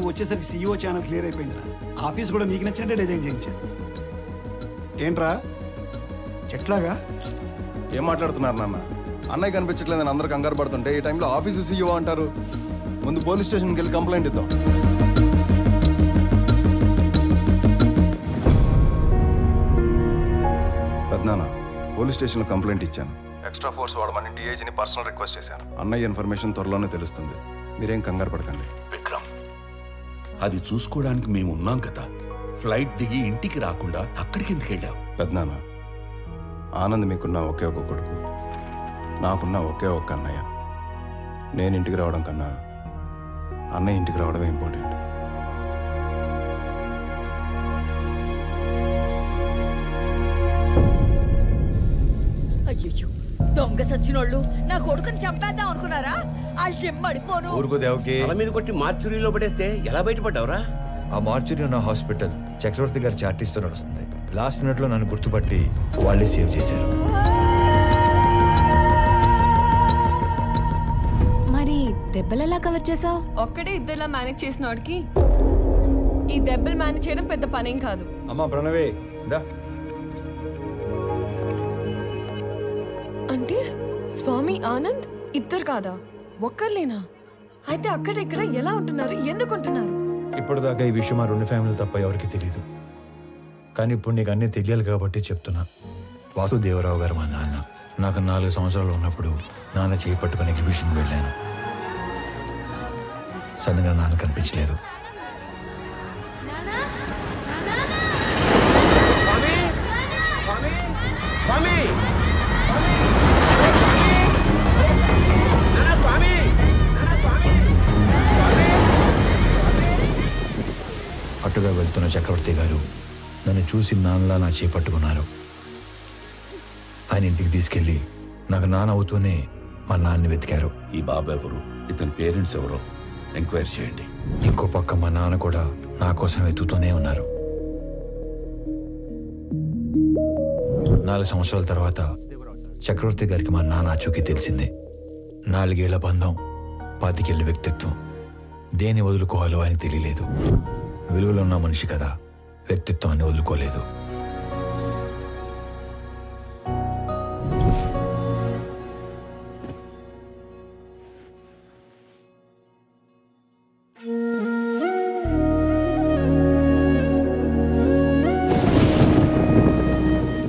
నువ్వు వచ్చేసరికి CEO channel clear అయిపోయిందిరా. ఆఫీస్ కూడా నీకు నచ్చినట్టే డిజైన్ చేయించాను. ఏంట్రా ఎట్లాగా? ఏం మాట్లాడుతున్నారు నాన్న? అన్నయ్య కనిపించట్లేదని అందరూ కంగారు పడుతుంటే ఈ టైంలో ఆఫీసు CEO అంటారు. ముందు పోలీస్ స్టేషన్కి వెళ్ళి కంప్లైంట్ ఇద్దాం. పెద్దనాన్న, పోలీస్ స్టేషన్లో కంప్లైంట్ ఇచ్చాను. ఎక్స్ట్రా ఫోర్స్ వాడమని DIGని పర్సనల్ రిక్వెస్ట్ చేశాను. అన్నయ్య ఇన్ఫర్మేషన్ త్వరలోనే తెలుస్తుంది. మీరేం కంగారు పడకండి. విక్రమ్, అది చూసుకోవడానికి మేము ఉన్నాం కదా. ఫ్లైట్ దిగి ఇంటికి రాకుండా అక్కడికి ఎందుకు వెళ్ళావు? పెద్దనాన్న, ఆనంద్ మీకున్న ఒకే ఒక కొడుకు, నాకున్న ఒకే ఒక్క అన్నయ్య. నేను ఇంటికి రావడం కన్నా అన్నయ్య ఇంటికి రావడమే ఇంపార్టెంట్. అయ్యో, దొంగ సచ్చినోళ్ళు నా కొడుకుని చంపేద్దాం అనుకున్నారా? వాళ్ళు చెమ్మడిపోను. ఊరుకో దేవకి. తల మీద కొట్టి మార్చురీలో పడేస్తే ఎలా బయటపడ్డావురా? ఆ మార్చురీ ఉన్న హాస్పిటల్ చక్రవర్తి గారి చార్టీస్తో నడుస్తుంది. లాస్ట్ మినిట్ లో నన్ను గుర్తుపట్టి వాళ్ళే సేవ్ చేశారు. మరి దెబ్బలు ఎలా కవర్ చేసావు? ఒక్కడే ఇద్దరులా మేనేజ్ చేసిన వాడికి ఈ దెబ్బలు మేనేజ్ చేయడం పెద్ద పనేం కాదు. అమ్మా ప్రణవే దా. అంటే స్వామి ఆనంద్ ఇద్దరు కాదా, ఒక్కర్లేనా? అయితే అక్కడ ఇక్కడ ఎలా ఉంటున్నారు, ఎందుకు ఉంటున్నారు? ఇప్పటిదాకా ఈ విషయం ఆ రెండు ఫ్యామిలీలు తప్ప ఎవరికి తెలియదు. కానీ ఇప్పుడు నీకు అన్నీ తెలియాలి కాబట్టి చెప్తున్నా. వాసుదేవరావు గారు మా నాన్న. నాకు 4 సంవత్సరాలు ఉన్నప్పుడు నాన్న చేయి పట్టుకుని ఎగ్జిబిషన్కి వెళ్ళాను. సడన్గా నాన్న కనిపించలేదు. అటుగా వెళ్తున్న చక్రవర్తి గారు నన్ను చూసి నాన్నలా నా చేపట్టుకున్నారు. ఆయన ఇంటికి తీసుకెళ్ళి నాకు నాన్న అవుతూనే మా నాన్నని వెతికారు. ఈ బాబు ఎవరు, ఇతని పేరెంట్స్ ఎవరో ఎంక్వైరీ చేయండి. ఇంకో పక్క మా నాన్న కూడా నా కోసం వెతుకుతూనే ఉన్నారు. 4 సంవత్సరాల తర్వాత చక్రవర్తి గారికి మా నాన్న ఆచూకీ తెలిసింది. 4 ఏళ్ల బంధం, 25 ఏళ్ల వ్యక్తిత్వం. దేన్ని వదులుకోవాలో ఆయనకు తెలియలేదు. విలువలో ఉన్న మనిషి కదా, వ్యక్తిత్వాన్ని వదులుకోలేదు.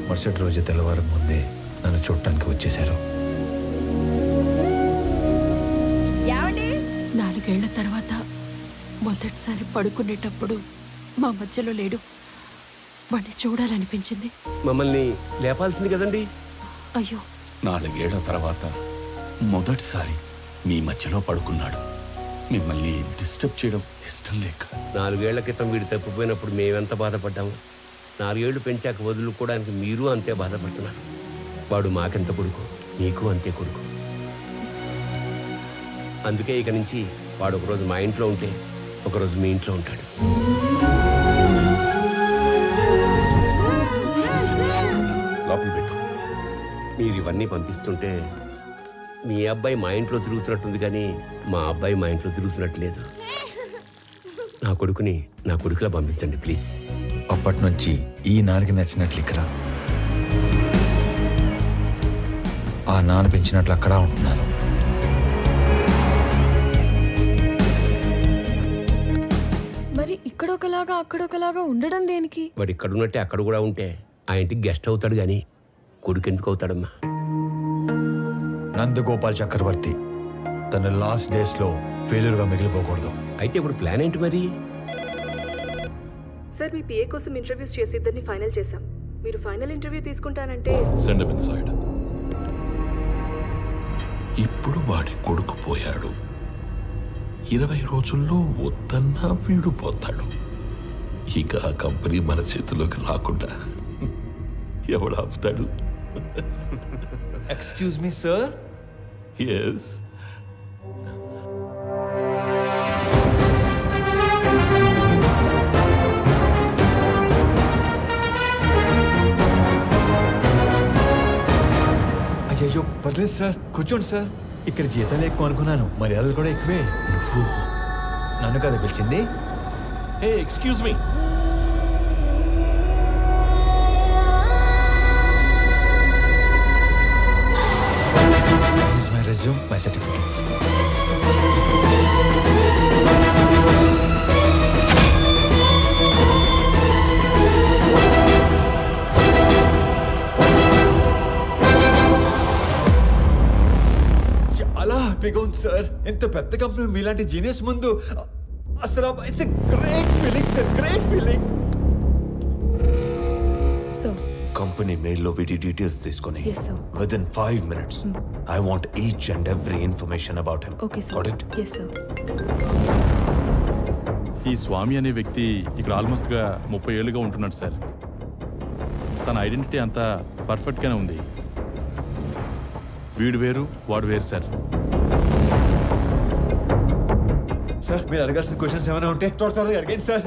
మరుసటి రోజు తెల్లవారం ముందే నన్ను చూడటానికి వచ్చేశారు. 4 ఏళ్ల తర్వాత మొదటిసారి పడుకునేటప్పుడు మా మధ్యలో లేడు. వాడిని చూడాలనిపించింది. మమ్మల్ని లేపాల్సింది కదండి. అయ్యో, 4 ఏళ్ల తర్వాత మొదటిసారి మీ మధ్యలో పడుకున్నాడు. మిమ్మల్ని డిస్టర్బ్ చేయడం ఇష్టం లేక. 4 ఏళ్ల క్రితం వీడు తప్పిపోయినప్పుడు మేమెంత బాధపడ్డాము. 4 ఏళ్లు పెంచాక వదులుకోవడానికి మీరు అంతే బాధపడుతున్నారు. వాడు మాకెంత కొడుకు, నీకు అంతే కొడుకు. అందుకే ఇక నుంచి వాడు ఒకరోజు మా ఇంట్లో ఉంటే ఒకరోజు మీ ఇంట్లో ఉంటాడు. లోపల పెట్టు. మీరు ఇవన్నీ పంపిస్తుంటే మీ అబ్బాయి మా ఇంట్లో తిరుగుతున్నట్టుంది, కానీ మా అబ్బాయి మా ఇంట్లో తిరుగుతున్నట్టు లేదు. నా కొడుకుని నా కొడుకులా పంపించండి ప్లీజ్. అప్పటి నుంచి ఈ నాన్నకి నచ్చినట్లు ఇక్కడ, ఆ నాన్న పెంచినట్లు అక్కడ ఉంటున్నాను. మరి ఇక్కడొకలాగా అక్కడొకలాగా ఉండడం దేనికి? వాడు ఇక్కడ ఉన్నట్టే అక్కడ కూడా ఉంటే ఆ ఇంటికి గెస్ట్ అవుతాడు, కానీ కొడుకు ఎందుకు అవుతాడమ్మా? నందగోపాల్ చక్రవర్తి తన లాస్ట్ డేస్ లో ఫెయిల్యూర్ గా మిగిలిపోకూడదు. అయితే ఇప్పుడు ప్లాన్ ఏంటి మరి? సార్, మీ పిఏ కోసం ఇంటర్వ్యూస్ చేసి ఇద్దరిని ఫైనల్ చేశాం. మీరు ఫైనల్ ఇంటర్వ్యూ తీసుకుంటానంటే సెండ్ హిమ్ ఇన్సైడ్. ఇప్పుడు వాడి కొడుకు పోయాడు. 20 రోజుల్లో వద్దన్నా వీడు పోతాడు. ఇక ఆ కంపెనీ మన చేతిలోకి రాకుండా ఎవడు ఆపుతాడు? Excuse me sir. ఎస్. అయ్యో పర్లేదు సార్, కూర్చోండి సార్. ఇక్కడ జీతాలు ఎక్కువ అనుకున్నాను, మర్యాదలు కూడా ఎక్కువే. నువ్వు నన్ను కదా పిలిచింది? Hey excuse me. This is my resume, my certificates. చాలా హ్యాపీగా ఉంది సార్. ఎంత పెద్ద కంపెనీ మీలాంటి జీనియస్ ముందు అసలు it's a great feeling sir, great feeling. So company మెయిల్లో వీటి డీటెయిల్స్ తీసుకొని Yes, sir. Within 5 minutes I want each and every information about him. Okay sir. Got it? Yes sir. ఈ స్వామి అనే వ్యక్తి ఇక్కడ ఆల్మోస్ట్గా 30 ఏళ్ళుగా ఉంటున్నాడు సార్. తన ఐడెంటిటీ అంతా పర్ఫెక్ట్గానే ఉంది. వీడు వేరు వాడు వేరు సార్. సార్ మీరు అడగాల్సిన క్వశ్చన్స్ ఏమైనా ఉంటే త్వరగా అడగండి సార్.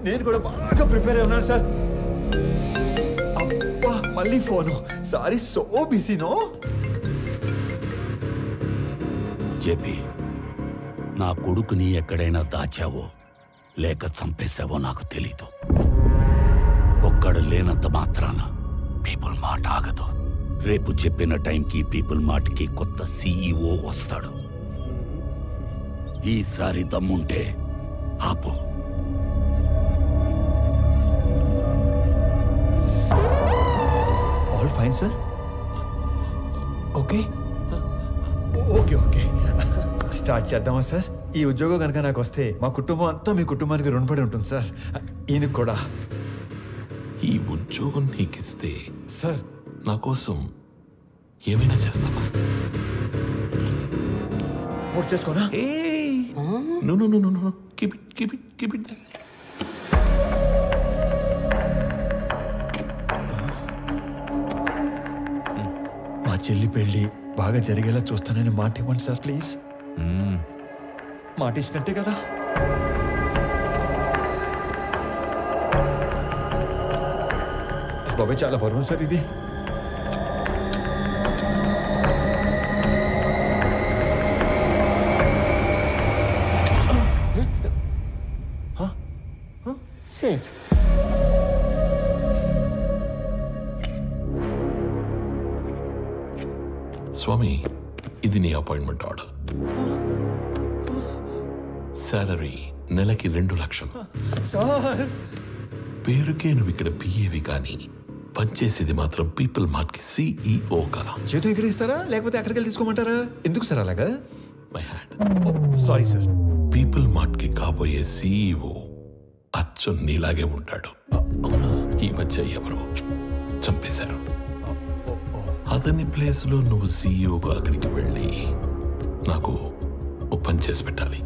నేను కూడా బాగా ప్రిపేర్ అయి ఉన్నాను సార్. అబ్బా మళ్ళీ phone. Sorry, so busy no. JP, నా కొడుకుని ఎక్కడైనా దాచావో లేక చంపేశావో నాకు తెలీదు. ఒక్కడు లేనంత మాత్రాన పీపుల్ మాట ఆగదు. రేపు చెప్పిన టైంకి పీపుల్ మార్ట్కి కొత్త సీఈఓ వస్తాడు. ఈసారి దమ్ముంటే ఆపు. All fine sir. Okay okay okay start చేద్దామా సార్? ఈ ఉద్యోగం కనుక నాకు వస్తే మా కుటుంబం అంతా మీ కుటుంబానికి రుణపడి ఉంటుంది సార్. ఈయనకు కూడా. ఈ ఉద్యోగం నీకిస్తే సార్ నా కోసం ఏమైనా చేస్తావా? పూర్తి చేసుకోనా? No no no no no, keep it keep it keep it. మా చెల్లి పెళ్ళి బాగా జరిగేలా చూస్తానని మాట ఇవ్వండి సార్ ప్లీజ్. మాట ఇచ్చినట్టే కదా? బాబాయ్ చాలా బరువు సార్ ఇది. సేఫ్. స్వామి, ఇది నీ అపాయింట్మెంట్ ఆర్డర్. సాలరీ నెలకి 2 లక్షలు. సార్ పేరుకే నువ్వు ఇక్కడ పిఏవి కానీ పనిచేసేది మాత్రం పీపుల్ మార్ట్కి సిఇఓ కదా. చేతు ఇక్కడ ఇస్తారా లేకపోతే అక్కడికి వెళ్ళి తీసుకోమంటారా? ఎందుకు సార్ అలాగా? My hand. Sorry sir. People మార్ట్కి కాబోయే సిఇఓ అచ్చు నీలాగే ఉంటాడు. ఈ మధ్య ఎవరో చంపేశారు. అతని ప్లేస్లో నువ్వు సిఇఓగా అక్కడికి వెళ్ళి నాకు ఓ పని చేసి పెట్టాలి.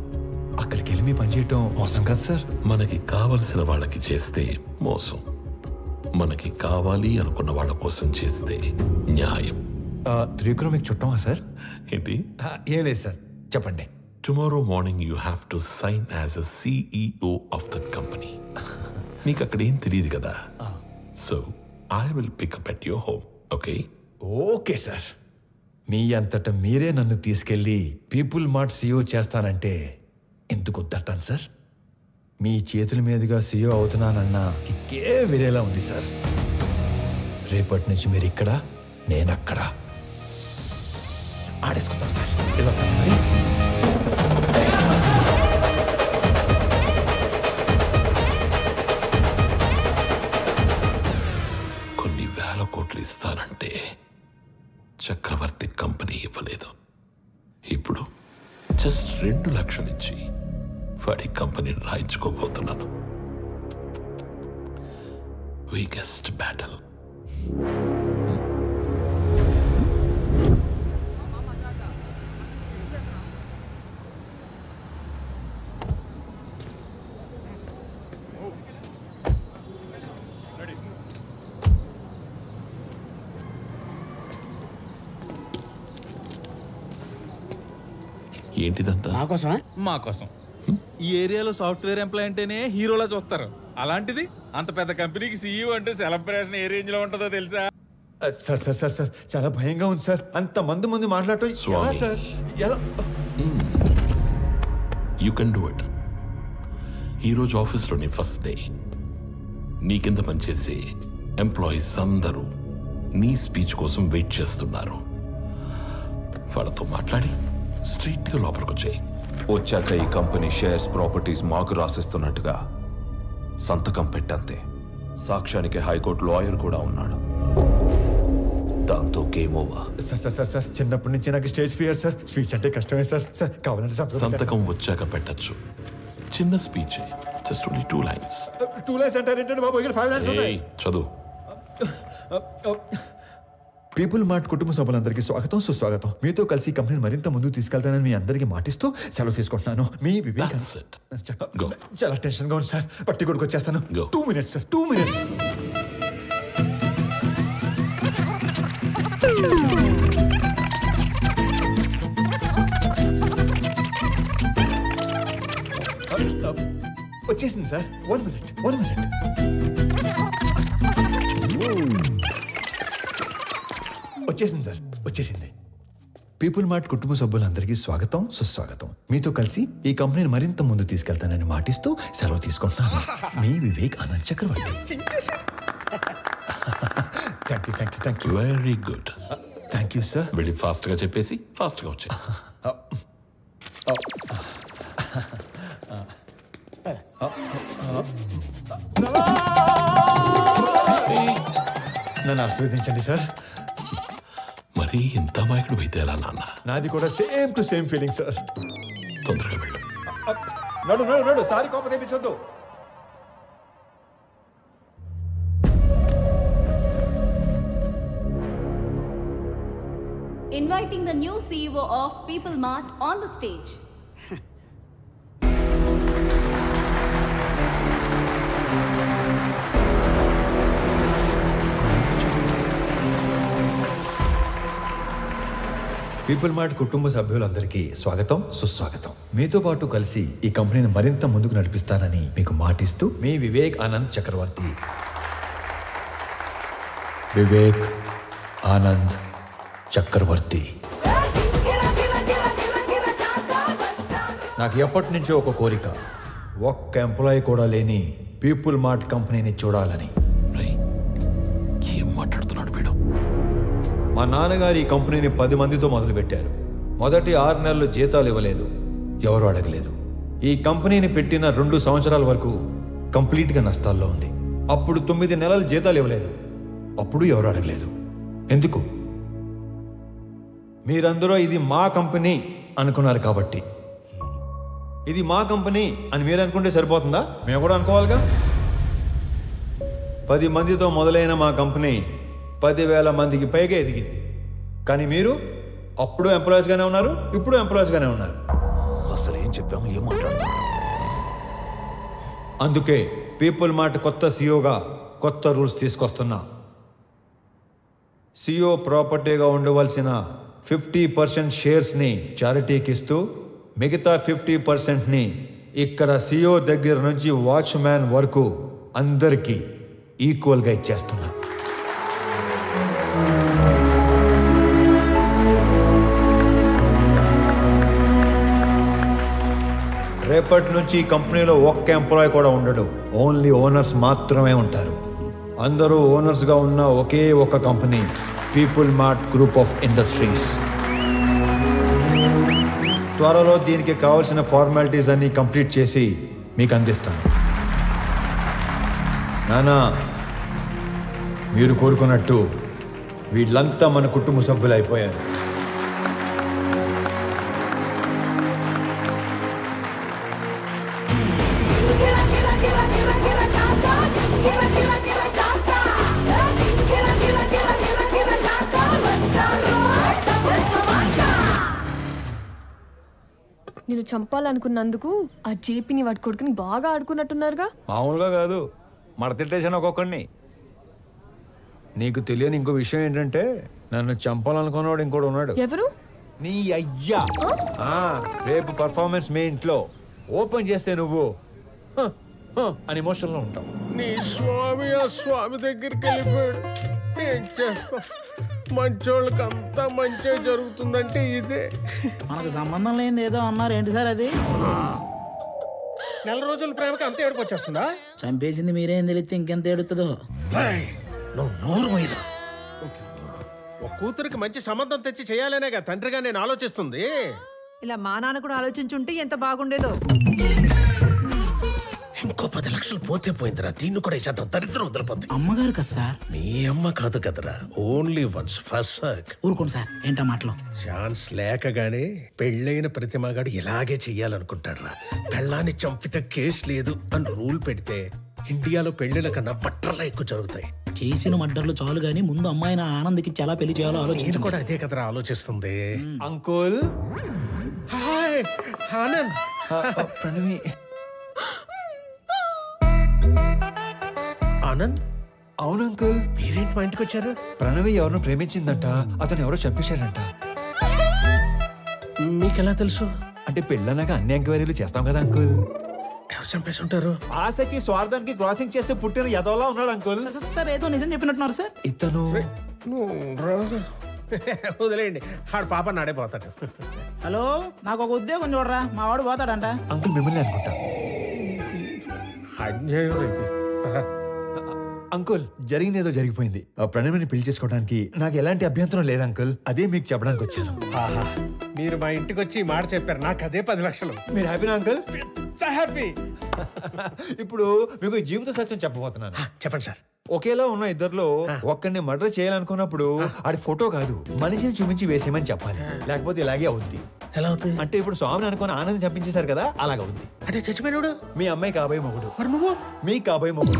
అక్కడికి వెళ్ళి మీ పని చేయటం మోసం కదా సార్? మనకి కావలసిన వాళ్ళకి చేస్తే మోసం, మనకి కావాలి అనుకున్న వాళ్ళ కోసం చేస్తే న్యాయం. త్రివిక్రమ్ మీకు చుట్టమా సార్? ఏంటి? ఏం లేదు సార్, చెప్పండి. Tomorrow morning you have to sign as a CEO of that company. నీకు అక్కడ ఏం తెలియదు కదా. So I will pick up at your home. Okay? Okay sir. మీ అంతటా మీరే నన్ను తీసుకెళ్ళి పీపుల్ మార్ట్ సీఈఓ చేస్తానంటే ఎందుకు వద్దంటాను సార్? మీ చేతుల మీదుగా సీఈఓ అవుతున్నానన్నా కిక్కే వేరేలా ఉంది సార్. రేపటి నుంచి మీరు ఇక్కడ, నేను అక్కడ. ఆడేసుకుందాం సార్. వెళ్ళొస్తాను మరి. కొన్ని వేల కోట్లు ఇస్తానంటే చక్రవర్తి కంపెనీ ఇవ్వలేదు. ఇప్పుడు జస్ట్ 2 లక్షలు ఇచ్చి వాడి కంపెనీని రాయించుకోబోతున్నాను. Weakest battle. ఏంటిదంతా? మా కోసం. ఈ ఏరియాలో సాఫ్ట్వేర్ ఎంప్లాయ్ అంటేనే హీరోలా చూస్తారు. అలాంటిది అంత పెద్ద కంపెనీకి సీఈఓ అంటే సెలబ్రేషన్ ఏ రేంజ్ లో ఉంటుందో తెలుసా? సార్ సార్ సార్ సార్ చాలా భయంగా ఉంది సార్. అంత మంది మాట్లాడటం ఎలా సార్? ఎలా? You can do it. ఈరోజు ఆఫీస్లోని ఫస్ట్ డే. నీ కింద పనిచేసే ఎంప్లాయీస్ అందరూ నీ స్పీచ్ కోసం వెయిట్ చేస్తున్నారు. వాళ్ళతో మాట్లాడి స్ట్రైట్గా లోపలికి వచ్చాయి. వచ్చాక ఈ కంపెనీ షేర్స్ ప్రాపర్టీస్ మాకు రాసిస్తున్నట్టుగా సంతకం పెట్టంతే. సాక్ష్యానికి హైకోర్టు లాయర్ కూడా ఉన్నాడు. దాంతో గేమ్ ఓవర్. సార్ చిన్నప్పటి నుంచి నాకు స్టేజ్ ఫియర్ సార్. స్పీచ్ అంటే కష్టమే సార్ కావాలంటే సంతకం వచ్చాక పెట్టచ్చు. చిన్న speech, just only 2 lines. 2 lines అంటారేంటండి బాబు? ఇక్కడ 5 lines ఉన్నాయి. చదువు. పీపుల్ మార్ట్ కుటుంబ సభ్యులందరికీ స్వాగతం, సుస్వాగతం. మీతో కలిసి కంపెనీని మరింత ముందుకు తీసుకెళ్తానని మీ అందరికీ మాటిస్తూ సెలవు తీసుకుంటున్నాను. మీ వివేక్. చాలా టెన్షన్గా ఉంది సార్. పట్టి కొడుకు వచ్చేస్తాను. 2 minutes సార్, 2 minutes. వచ్చేసింది సార్. 1 minute. వచ్చేసింది సార్, వచ్చేసింది. పీపుల్ మార్ట్ కుటుంబ సభ్యులందరికీ స్వాగతం, సుస్వాగతం. మీతో కలిసి ఈ కంపెనీని మరింత ముందు తీసుకెళ్తానని మాటిస్తూ సెలవు తీసుకుంటున్నాను. మీ Vivek Anand Chakravarthy. Thank you. Very good. Thank you sir. వెళ్ళి ఫాస్ట్గా చెప్పేసి ఫాస్ట్గా వచ్చాయి. నన్ను ఆశీర్వదించండి సార్. మరి ఇంత మాయకుడు అయితే ఎలా నాన్న? నాది కూడా same to same feeling sir. తొందరగా వెళ్ళు. నడు సారీ కోప తెప్పించొద్దు. Inviting the new CEO of People Mart on the stage. People mart కుటుంబ సభ్యులందరికీ స్వాగతం, సుస్వాగతం. మీతో పాటు కలిసి ఈ కంపెనీని మరింత ముందుకు నడిపిస్తానని మీకు మాటిస్తూ మీ వివేక్ ఆనంద్ చక్రవర్తి. వివేక్ ఆనంద్ చక్రవర్తి. నాకు ఎప్పటి నుంచో ఒక కోరిక, ఒక్క ఎంప్లాయీ కూడా లేని పీపుల్ మార్ట్ కంపెనీని చూడాలని. ఏం మాట్లాడుతున్నాడు వీడు? మా నాన్నగారు ఈ కంపెనీని 10 మందితో మొదలుపెట్టారు. మొదటి 6 నెలలు జీతాలు ఇవ్వలేదు, ఎవరు అడగలేదు. ఈ కంపెనీని పెట్టిన 2 సంవత్సరాల వరకు కంప్లీట్గా నష్టాల్లో ఉంది. అప్పుడు 9 నెలలు జీతాలు ఇవ్వలేదు, అప్పుడు ఎవరు అడగలేదు. ఎందుకు? మీరందరూ ఇది మా కంపెనీ అనుకున్నారు కాబట్టి. ఇది మా కంపెనీ అని మీరు అనుకుంటే సరిపోతుందా? మేము కూడా అనుకోవాలిగా. 10 మందితో మొదలైన మా కంపెనీ 10,000 మందికి పైగా ఎదిగింది. కానీ మీరు అప్పుడు ఎంప్లాయీస్గానే ఉన్నారు, ఇప్పుడు ఎంప్లాయీస్గానే ఉన్నారు. అసలు ఏం చెప్పాము, ఏం మాట్లాడుతున్నాం? అందుకే పీపుల్ మార్ట్ కొత్త సీఈఓగా కొత్త రూల్స్ తీసుకొస్తున్నా. సీఈఓ ప్రాపర్టీగా ఉండవలసిన 50% షేర్స్ని చారిటీకి ఇస్తూ మిగతా 50%ని ఇక్కడ సీఈఓ దగ్గర నుంచి వాచ్మ్యాన్ వరకు అందరికీ ఈక్వల్గా ఇచ్చేస్తున్నా. రేపటి నుంచి ఈ కంపెనీలో ఒక్క ఎంప్లాయీ కూడా ఉండడు, ఓన్లీ ఓనర్స్ మాత్రమే ఉంటారు. అందరూ ఓనర్స్గా ఉన్న ఒకే ఒక company people mart group of industries. త్వరలో దీనికి కావాల్సిన ఫార్మాలిటీస్ అన్ని కంప్లీట్ చేసి మీకు అందిస్తాను. నానా, మీరు కోరుకున్నట్టు వీళ్ళంతా మన కుటుంబ సభ్యులు అయిపోయారు. నేను చంపాలనుకున్నందుకు ఆ జేపీని వాడి కొడుకుని బాగా ఆడుకున్నట్టున్నారుగా. మామూలుగా కాదు, మడతిట్టేసాను ఒక్కొక్కడిని. నీకు తెలియని ఇంకో విషయం ఏంటంటే నన్ను చంపాలనుకున్నవాడు ఇంకోటి ఉన్నాడు. ఎవరు? నీ అయ్యా. రేపు పర్ఫార్మెన్స్ మీ ఇంట్లో ఓపెన్ చేస్తే నువ్వు అని ఎమోషన్లో ఉంటావు. నీ స్వామి ఆ స్వామి దగ్గరికి వెళ్ళిపోయాడు. ఏం చేస్తాం, మంచోళ్ళకి అంతా మంచి జరుగుతుందంటే ఇదే. మనకు సంబంధం లేనిది ఏదో అన్నారు ఏంటి సార్ అది? నెల రోజుల ప్రేమకి అంత ఏడుపు వచ్చేస్తుందా? చంపేసింది మీరేం తెలిస్తే ఇంకెంత ఏడుతుందో. నువ్వు నోరు మొయ్యరా. ఒక కూతురికి మంచి సంబంధం తెచ్చి చేయాలనేగా తండ్రిగా నేను ఆలోచిస్తుంది. ఇలా మా నాన్న కూడా ఆలోచించుంటే ఎంత బాగుండేదో. ఇంకో 10 లక్షలు పోతే పోయిందిరా. దీన్ని కూడా ఇచ్చేద్దాం, దరిద్రం వదిలిపోద్ది. అమ్మగారు కదా సార్? మీ అమ్మ కాదు కదరా, ఓన్లీ వన్స్ ఫస్ట్. ఊరుకోండి సార్, ఏంటా మాటలు? ఛాన్స్ లేకగానే పెళ్ళైన ప్రతి మగాడు ఇలాగే చెయ్యాలనుకుంటాడ్రా. పెళ్ళాన్ని చంపితే కేసు లేదు అని రూల్ పెడితే ఇండియాలో పెళ్లిల కన్నా మట్టర్లా ఎక్కువ జరుగుతాయి. చేసిన మడ్డర్లు చాలు గానీ ముందు అమ్మాయిని ఆనంద్కి చాలా పెళ్లి చేయాలో ఆలోచించి కూడా అదే కదరా ఆలోచిస్తుంది. అంకుల్. హాయ్ ఆనంద్. ప్రణవి. ఆనంద్. అవును అంకుల్. మీరేంటి మా ఇంటికి వచ్చారు? ప్రణవి ఎవరినో ప్రేమించిందంట, అతను ఎవరో చంపేశాడంట. మీకెలా తెలుసు? అంటే పెళ్ళన్నాక అన్ని ఎంక్వైరీలు చేస్తాం కదా అంకుల్. ఎవరు చంపేసి ఉంటారు? ఆశకి స్వార్థానికి క్రాసింగ్ చేస్తే పుట్టిన ఎదవలా ఉన్నాడు అంకుల్. సార్ ఏదో నిజం చెప్పినట్టున్నారు సార్. ఇతను వదిలేయండి, ఆడు పాప నాడైపోతాడు. హలో, నాకు ఒక ఉద్యోగం చూడరా, మా వాడు పోతాడంట. అంకుల్ మిమ్మల్ని అనుకుంటా. అంకుల్ జరిగింది ఏదో జరిగిపోయింది. ప్రణవిని పెళ్లి చేసుకోవడానికి నాకు ఎలాంటి అభ్యంతరం లేదు అంకుల్. అదే మీకు చెప్పడానికి వచ్చాను. మీరు మా ఇంటికి వచ్చి మాట చెప్పారు, నాకు అదే 10 లక్షలు. మీరు హ్యాపీనా అంకుల్? హ్యాపీ. ఇప్పుడు మీకు జీవిత సత్యం చెప్పబోతున్నాను. చెప్పండి సార్. ఒకేలా ఉన్న ఇద్దరిలో ఒక్కడిని మర్డర్ చేయాలనుకున్నప్పుడు ఆడి ఫోటో కాదు, మనిషిని చూపించి వేసేయమని చెప్పాలి. లేకపోతే ఇలాగే అవుద్ది. ఎలా అవుతుంది? అంటే ఇప్పుడు స్వామిని అనుకుని ఆనందం చంపించేశారు కదా, అలాగ అవుద్ది. అంటే చచ్చిపోయినాడు మీ అమ్మాయి కాబోయే మొగుడు. మరి నువ్వు? మీ కాబోయే మొగుడు.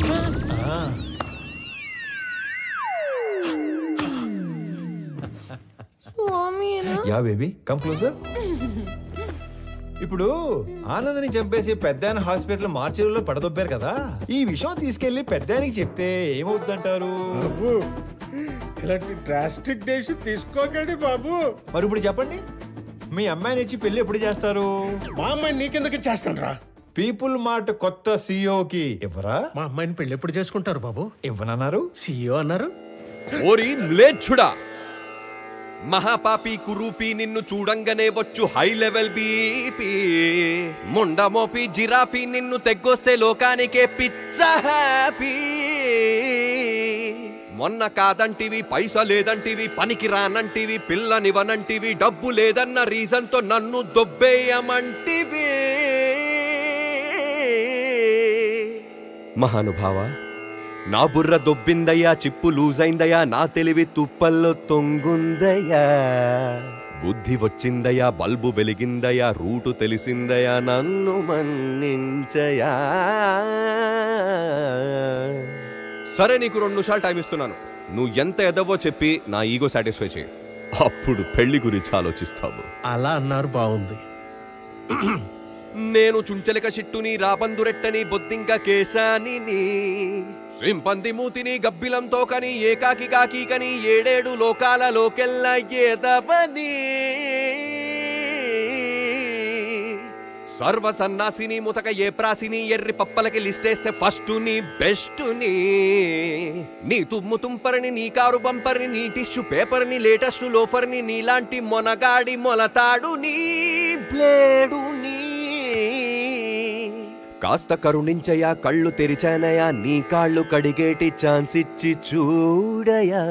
Yeah baby, come closer. ఇప్పుడు ఆనందని చంపేసి పెద్దాయన హాస్పిటల్ మార్చిలో పడదొబ్బారు కదా, ఈ విషయం తీసుకెళ్లి పెద్దాయనికి చెప్తే ఏమవుతుందంటారు? ఇలాంటి డ్రాస్టిక్ డెసిషన్ తీసుకోకండి బాబు. మరి ఇప్పుడు చెప్పండి, మీ అమ్మాయిని ఇచ్చి పెళ్లి ఎప్పుడు చేస్తారు? మా అమ్మాయిని నీకెందుకు చేస్తాను రా. పీపుల్ మార్ట్ కొత్త సీఈఓకి ఇవ్వరా? మా అమ్మాయిని పెళ్లి ఎప్పుడు చేసుకుంటారు బాబు? ఇవ్వనన్నారు, సీఈఓ అన్నారు. ఓరి మ్లేచ్ఛుడా, మహాపాపి కురూపి నిన్ను చూడంగానే వచ్చు హై లెవెల్ బీపీ. ముండమోపి జిరాఫీ నిన్ను తెగ్గొస్తే లోకానికే పిచ్చ హ్యాపీ. మొన్న కాదంటివి, పైసా లేదంటివి, పనికి రానంటివి, పిల్లనివనంటివి, డబ్బు లేదన్న రీజన్ తో నన్ను దొబ్బేయమంటివి. మహానుభావ, నా బుర్ర దొబ్బిందయ్యా, చిప్పు లూజైందయ్యా, నా తెలివి తుప్పల్లో తొంగుందయ్యా. బుద్ధి వచ్చిందయ్యా, బల్బు వెలిగిందయ్యా, రూటు తెలిసిందయ్యా, నన్ను మన్నించయా. సరే, నీకు 2 నిమిషాలు టైం ఇస్తున్నాను. నువ్వు ఎంత ఎదవో చెప్పి నా ఈగో సాటిస్ఫై చేయి, అప్పుడు పెళ్లి గురించి ఆలోచిస్తావు. అలా అన్నారు, బాగుంది. నేను చుంచలిక చిట్టుని, రాబందురెట్టని, బొద్దింక కేశాని, సింపంది మూతిని, గబ్బిలంతో కని, ఏకాకి కాకి కని, 7 లోకాలలోకెల్లా ఏదవని. సర్వ సన్నాసిని, ముతక ఏ ప్రాసిని, ఎర్రి పప్పలకి లిస్టేస్తే ఫస్ట్ ని బెస్ట్ ని. నీ తుమ్ము తుంపరిని, నీ కారు బంపర్ని, నీ టిష్యూ పేపర్ని, లేటెస్ట్ లోఫర్ని, నీలాంటి మొనగాడి మొలతాడు నీ బ్లేడు నీ. కాస్త కరుణించయా, కళ్ళు తెరిచానయా, నీ కాళ్ళు కడిగేటి ఛాన్స్ ఇచ్చి చూడయా.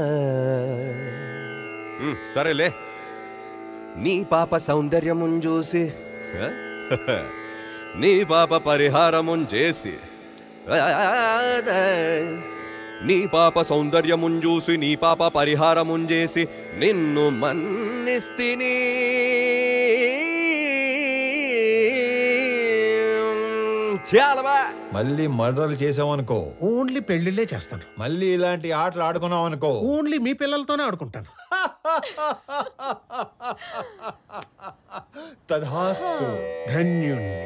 సరేలే, నీ పాప సౌందర్యమున్ చూసి, నీ పాప పరిహారమున్ చేసి, నీ పాప సౌందర్యమున్ చూసి, నీ పాప పరిహారమున్ చేసి, నిన్ను మన్నిస్తిని. మళ్ళీ మర్డర్లు చేసావనుకో, ఓన్లీ పెళ్లిళ్ళే చేస్తాను. మళ్ళీ ఇలాంటి ఆటలు ఆడుకున్నావు అనుకో, ఓన్లీ మీ పిల్లలతోనే ఆడుకుంటాను. తధాస్తు. ధన్యుణ్ణి.